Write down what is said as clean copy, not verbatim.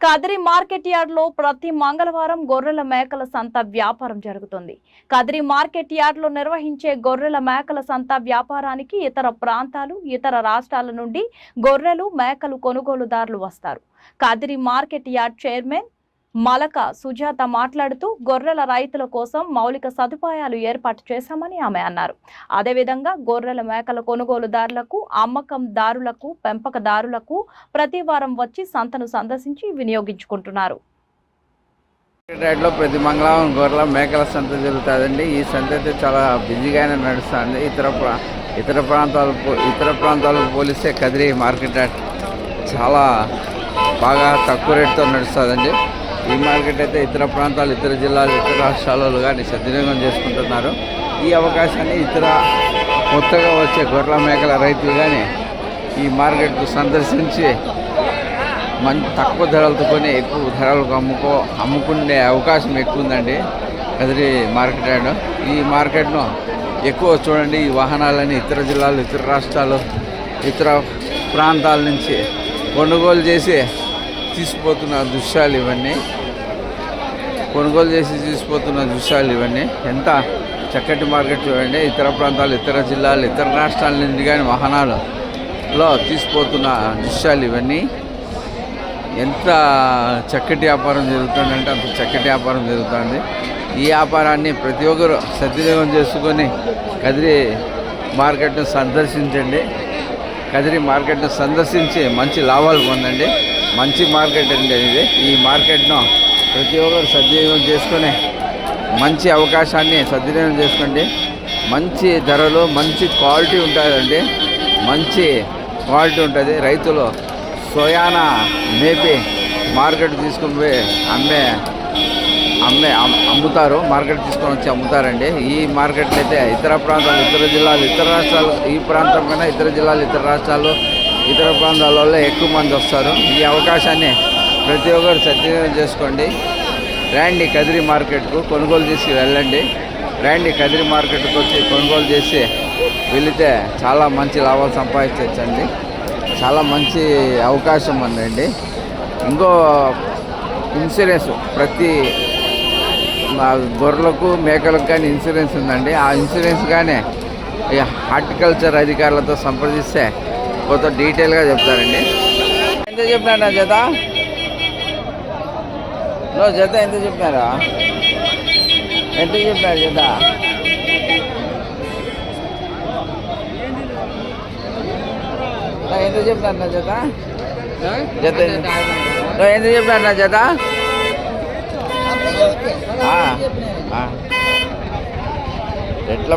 Kadiri market yard లో ప్రతి మంగళవారం గొర్రెల మేకల సంత వ్యాపారం జరుగుతుంది. కదిరి మార్కెట్ యార్డ్ లో నిర్వహించే గొర్రెల మేకల సంత వ్యాపారానికి ఇతర ప్రాంతాలు, ఇతర రాష్ట్రాల నుండి గొర్రెలు, మేకలు కొనుగోలుదారులు వస్తారు. Kadiri market yard chairman Malaka Sujatha మాట్లాడుతూ గొర్రెల రైతుల కోసం మౌలిక సదుపాయాలు ఏర్పాటు చేశామని ఆమె అన్నారు. అదేవిధంగా గొర్రెల మేకల కొనుగోలుదారులకు, అమ్మకందారులకు, పెంపకదారులకు ప్రతి వారం వచ్చి సంతను సందర్శించి వినియోగించుకుంటున్నారు. ప్రతి మంగళవారం గొర్రెల మేకల సంత జరుగుతుందండి. ఈ సంత అయితే చాలా బిజీగానే నడుస్తుంది. ఇతర ప్రాంతాలకు పోలిస్తే కదిరి మార్కెట్ యార్డ్ చాలా బాగా తక్కువ రేటుతో నడుస్తుందండి. ఈ మార్కెట్ అయితే ఇతర ప్రాంతాలు, ఇతర జిల్లాలు, ఇతర రాష్ట్రాలలో కానీ సద్వినియోగం చేసుకుంటున్నారు. ఈ అవకాశాన్ని కొత్తగా వచ్చే గొర్రెల మేకల రైతులు కానీ ఈ మార్కెట్కు సందర్శించి తక్కువ ధరలతో కొని ఎక్కువ ధరలకు అమ్ముకునే అవకాశం ఎక్కువ ఉందండి కదిరి మార్కెట్ యార్డ్. ఈ మార్కెట్ను ఎక్కువ చూడండి. ఈ వాహనాలని ఇతర జిల్లాలు, ఇతర రాష్ట్రాలు, ఇతర ప్రాంతాల నుంచి కొనుగోలు చేసి తీసుకుపోతున్న దృశ్యాలు ఇవన్నీ ఎంత చక్కటి మార్కెట్ చూడండి. ఇతర ప్రాంతాలు, ఇతర జిల్లాలు, ఇతర రాష్ట్రాల నుంచి కానీ వాహనాలలో తీసుకుపోతున్న దృశ్యాలు ఇవన్నీ ఎంత చక్కటి వ్యాపారం జరుగుతుందంటే అంత చక్కటి వ్యాపారం జరుగుతుంది. ఈ వ్యాపారాన్ని ప్రతి ఒక్కరు సద్వినియోగం చేసుకొని కదిరి మార్కెట్ను సందర్శించండి. కదిరి మార్కెట్ను సందర్శించి మంచి లాభాలు పొందండి. మంచి మార్కెట్ అండి ఇది. ఈ మార్కెట్ను ప్రతి ఒక్కరు సద్వినియోగం చేసుకొని మంచి అవకాశాన్ని సద్వినియోగం చేసుకోండి. మంచి ధరలు, మంచి క్వాలిటీ ఉంటుందండి. మంచి క్వాలిటీ ఉంటుంది. రైతులు సోయాన మేపి మార్కెట్ తీసుకుని పోయి అమ్ముతారు. మార్కెట్ తీసుకొని వచ్చి అమ్ముతారండి. ఈ మార్కెట్లు అయితే ఇతర ప్రాంతాలు, ఇతర జిల్లాలు, ఇతర రాష్ట్రాలు, ఈ ప్రాంతం కన్నా ఇతర జిల్లాలు, ఇతర రాష్ట్రాలు, ఇతర ప్రాంతాలలో ఎక్కువ మంది వస్తారు. ఈ అవకాశాన్ని ప్రతి ఒక్కరు సద్వినియోగం చేసుకోండి. రండి కదిరి మార్కెట్కు కొనుగోలు చేసి వెళ్ళండి. రండి కదిరి మార్కెట్కి వచ్చి కొనుగోలు చేసి వెళితే చాలా మంచి లాభాలు సంపాదించవచ్చండి. చాలా మంచి అవకాశం ఉందండి. ఇంకో ఇన్సూరెన్స్ ప్రతి గొర్రెలకు, మేకలకు కానీ ఇన్సూరెన్స్ ఉందండి. ఆ ఇన్సూరెన్స్ కానీ హార్టికల్చర్ అధికారులతో సంప్రదిస్తే కొంత డీటెయిల్గా చెప్తారండి. ఎంత చెప్పినా జత ఎంత చెప్పినారా? ఎంత చెప్పినారు జత? ఎంత చెప్పినారు నా జత? ఎంత చెప్పినారు నా జత? ఎట్లా